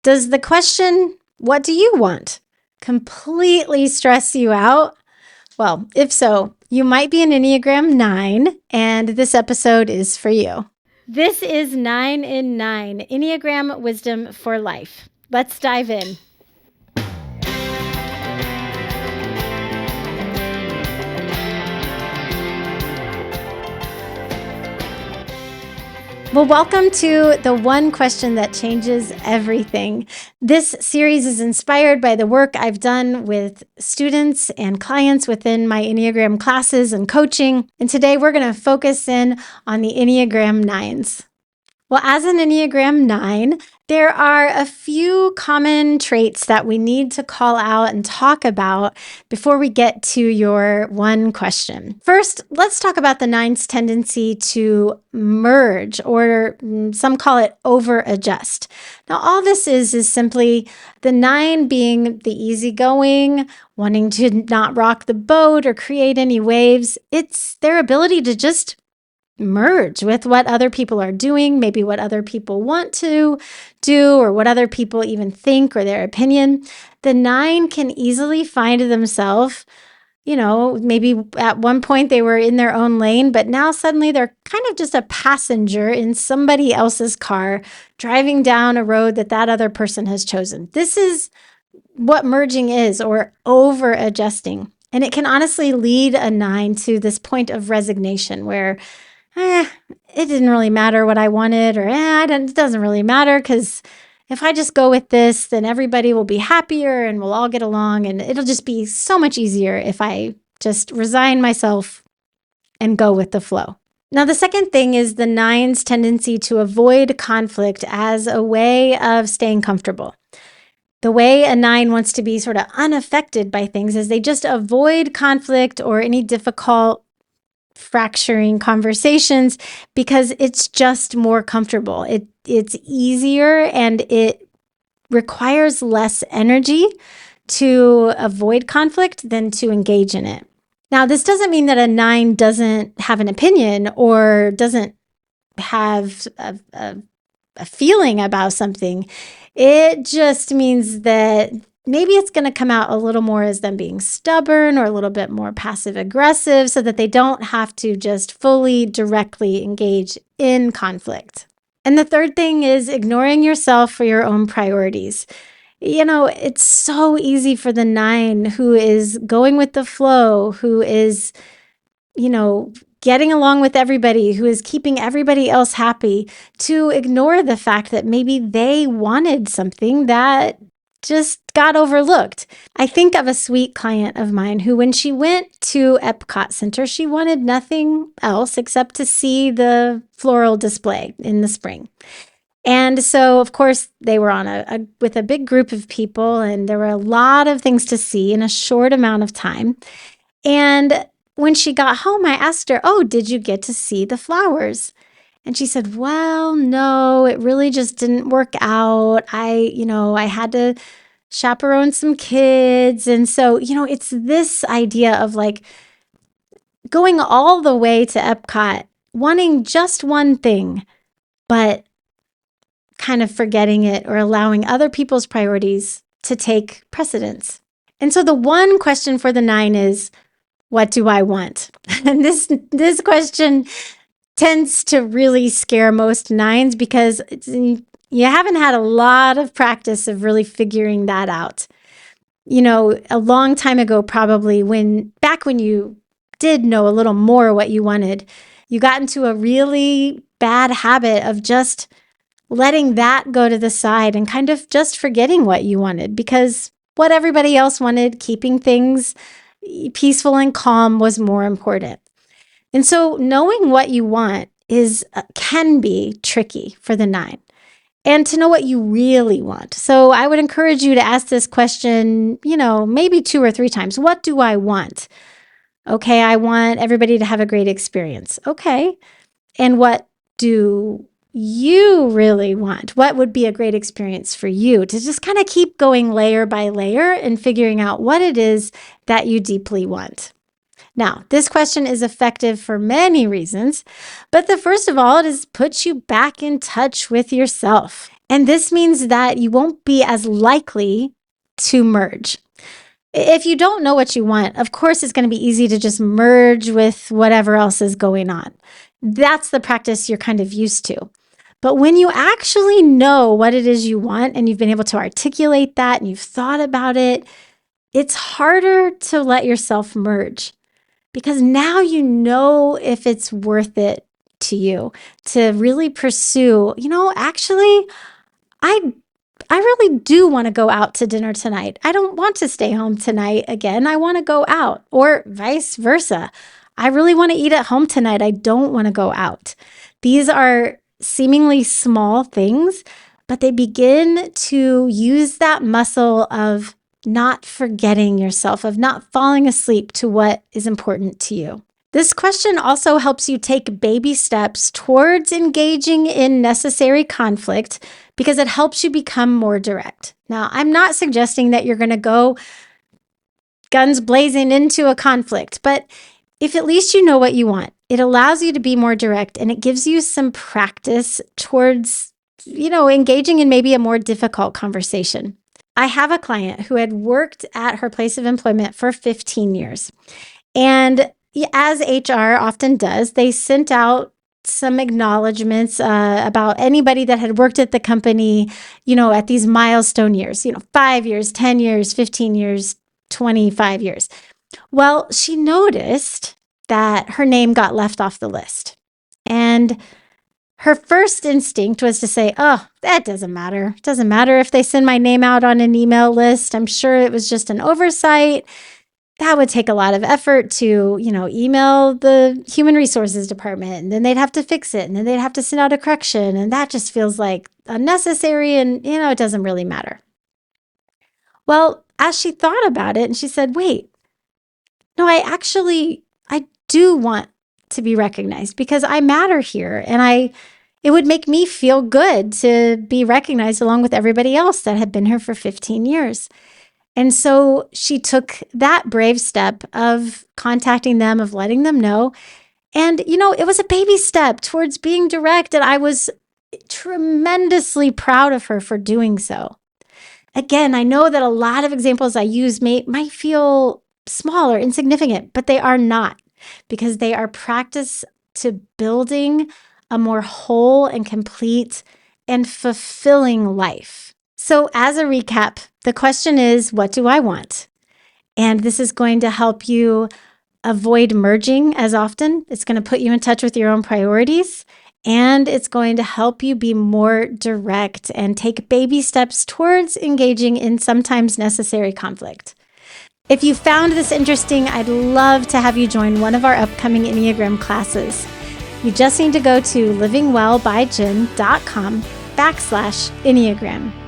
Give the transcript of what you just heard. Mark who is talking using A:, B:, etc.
A: Does the question, what do you want, completely stress you out? Well, if so, you might be an Enneagram 9, and this episode is for you. This is 9 in 9, Enneagram Wisdom for Life. Let's dive in. Well, welcome to the one question that changes everything. This series is inspired by the work I've done with students and clients within my Enneagram classes and coaching. And today we're going to focus in on the Enneagram 9s. Well, as an Enneagram 9, there are a few common traits that we need to call out and talk about before we get to your one question. First, let's talk about the 9's tendency to merge, or some call it over-adjust. Now, all this is simply the 9 being the easygoing, wanting to not rock the boat or create any waves. It's their ability to just merge with what other people are doing, maybe what other people want to do, or what other people even think or their opinion. The 9 can easily find themselves, maybe at one point they were in their own lane, but now suddenly they're kind of just a passenger in somebody else's car driving down a road that other person has chosen. This is what merging is, or over adjusting. And it can honestly lead a 9 to this point of resignation where it didn't really matter what I wanted, or it doesn't really matter because if I just go with this, then everybody will be happier and we'll all get along, and it'll just be so much easier if I just resign myself and go with the flow. Now, the second thing is the 9's tendency to avoid conflict as a way of staying comfortable. The way a 9 wants to be sort of unaffected by things is they just avoid conflict or any difficult fracturing conversations because it's just more comfortable. It's easier and it requires less energy to avoid conflict than to engage in it. Now, this doesn't mean that a 9 doesn't have an opinion or doesn't have a feeling about something. It just means that maybe it's going to come out a little more as them being stubborn or a little bit more passive aggressive so that they don't have to just fully directly engage in conflict. And the third thing is ignoring yourself for your own priorities. It's so easy for the 9 who is going with the flow, who is, getting along with everybody, who is keeping everybody else happy, to ignore the fact that maybe they wanted something that just got overlooked. I think of a sweet client of mine who, when she went to Epcot Center, she wanted nothing else except to see the floral display in the spring. And so, of course, they were on with a big group of people, and there were a lot of things to see in a short amount of time. And when she got home, I asked her, "Oh, did you get to see the flowers?" And she said, "Well, no, it really just didn't work out. I had to chaperone some kids." And so, it's this idea of like going all the way to Epcot, wanting just one thing, but kind of forgetting it or allowing other people's priorities to take precedence. And so the one question for the 9 is, what do I want? And this question tends to really scare most 9s because you haven't had a lot of practice of really figuring that out. A long time ago, probably back when you did know a little more what you wanted, you got into a really bad habit of just letting that go to the side and kind of just forgetting what you wanted, because what everybody else wanted, keeping things peaceful and calm, was more important. And so knowing what you want can be tricky for the 9, and to know what you really want. So I would encourage you to ask this question, maybe 2 or 3 times. What do I want? Okay, I want everybody to have a great experience. Okay. And what do you really want? What would be a great experience for you? To just kind of keep going layer by layer and figuring out what it is that you deeply want. Now, this question is effective for many reasons, but the first of all, it is puts you back in touch with yourself. And this means that you won't be as likely to merge. If you don't know what you want, of course, it's going to be easy to just merge with whatever else is going on. That's the practice you're kind of used to. But when you actually know what it is you want and you've been able to articulate that and you've thought about it, it's harder to let yourself merge because now you know if it's worth it to you to really pursue, actually, I really do want to go out to dinner tonight. I don't want to stay home tonight again. I want to go out, or vice versa. I really want to eat at home tonight. I don't want to go out. These are seemingly small things, but they begin to use that muscle of not forgetting yourself, of not falling asleep to what is important to you. This question also helps you take baby steps towards engaging in necessary conflict because it helps you become more direct. Now, I'm not suggesting that you're going to go guns blazing into a conflict, but if at least you know what you want, it allows you to be more direct and it gives you some practice towards, engaging in maybe a more difficult conversation. I have a client who had worked at her place of employment for 15 years. And as HR often does, they sent out some acknowledgments about anybody that had worked at the company, at these milestone years, 5 years, 10 years, 15 years, 25 years. Well, she noticed that her name got left off the list. And her first instinct was to say, oh, that doesn't matter. It doesn't matter if they send my name out on an email list. I'm sure it was just an oversight. That would take a lot of effort to, email the human resources department, and then they'd have to fix it, and then they'd have to send out a correction, and that just feels like unnecessary, and, it doesn't really matter. Well, as she thought about it, and she said, wait, no, I do want to be recognized because I matter here, and it would make me feel good to be recognized along with everybody else that had been here for 15 years. And so she took that brave step of contacting them, of letting them know. And, it was a baby step towards being direct. And I was tremendously proud of her for doing so. Again, I know that a lot of examples I use might feel small or insignificant, but they are not, because they are practice to building a more whole and complete and fulfilling life. So as a recap, the question is, what do I want? And this is going to help you avoid merging as often. It's going to put you in touch with your own priorities, and it's going to help you be more direct and take baby steps towards engaging in sometimes necessary conflict. If you found this interesting, I'd love to have you join one of our upcoming Enneagram classes. You just need to go to livingwellbyjen.com/Enneagram.